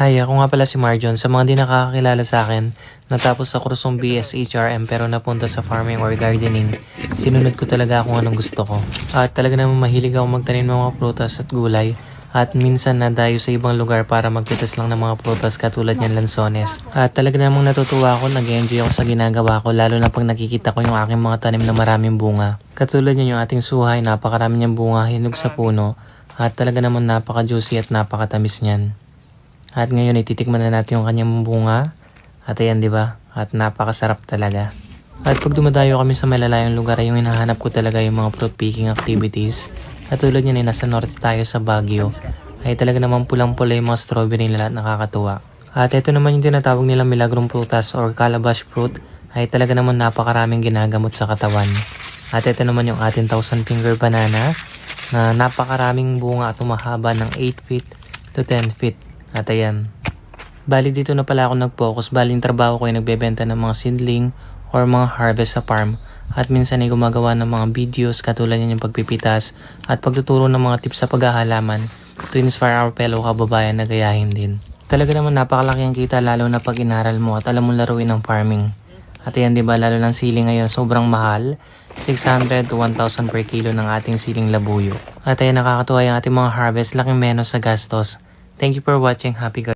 Hi, ako nga pala si Marjon. Sa mga di nakakakilala sa akin, natapos sa kursong BS HRM pero napunta sa farming or gardening, sinunod ko talaga kung anong gusto ko. At talaga namang mahilig ako magtanim ng mga prutas at gulay. At minsan nadayo sa ibang lugar para magpitas lang ng mga prutas katulad ng lansones. At talaga namang natutuwa ako, nag-enjoy ako sa ginagawa ko lalo na pag nakikita ko yung aking mga tanim na maraming bunga. Katulad yun yung ating suhay, napakarami niyang bunga, hinog sa puno. At talaga namang napaka-juicy at napakatamis niyan. At ngayon ititikman na natin yung kanyang bunga. At ayan, di ba? At napakasarap talaga. At pag dumadayo kami sa malalayong lugar, yung hinahanap ko talaga yung mga fruit picking activities. At tulad yun nasa norte tayo sa Baguio. Ay talaga naman pulang-pula yung mga strawberry nila at nakakatuwa. At ito naman yung tinatawag nilang milagrong prutas or calabash fruit. Ay talaga naman napakaraming ginagamot sa katawan. At ito naman yung ating 1,000 finger banana na napakaraming bunga at umahaba ng 8 feet to 10 feet. At ayan. Bali dito na pala ako nag-focus. Bali yung trabaho ko ay nagbebenta ng mga seedling or mga harvest sa farm. At minsan ay gumagawa ng mga videos katulad yan yung pagpipitas at pagtuturo ng mga tips sa paghahalaman to inspire our fellow kababayan na gayahin din. Talaga naman napakalaki ang kita lalo na pag inaral mo at alam mo laruin ng farming. At ayan, diba, lalo ng sili ngayon sobrang mahal. 600 to 1,000 per kilo ng ating siling labuyo. At ayan, nakakatuwa yung ating mga harvest, laking menos sa gastos. Thank you for watching. Happy gardening.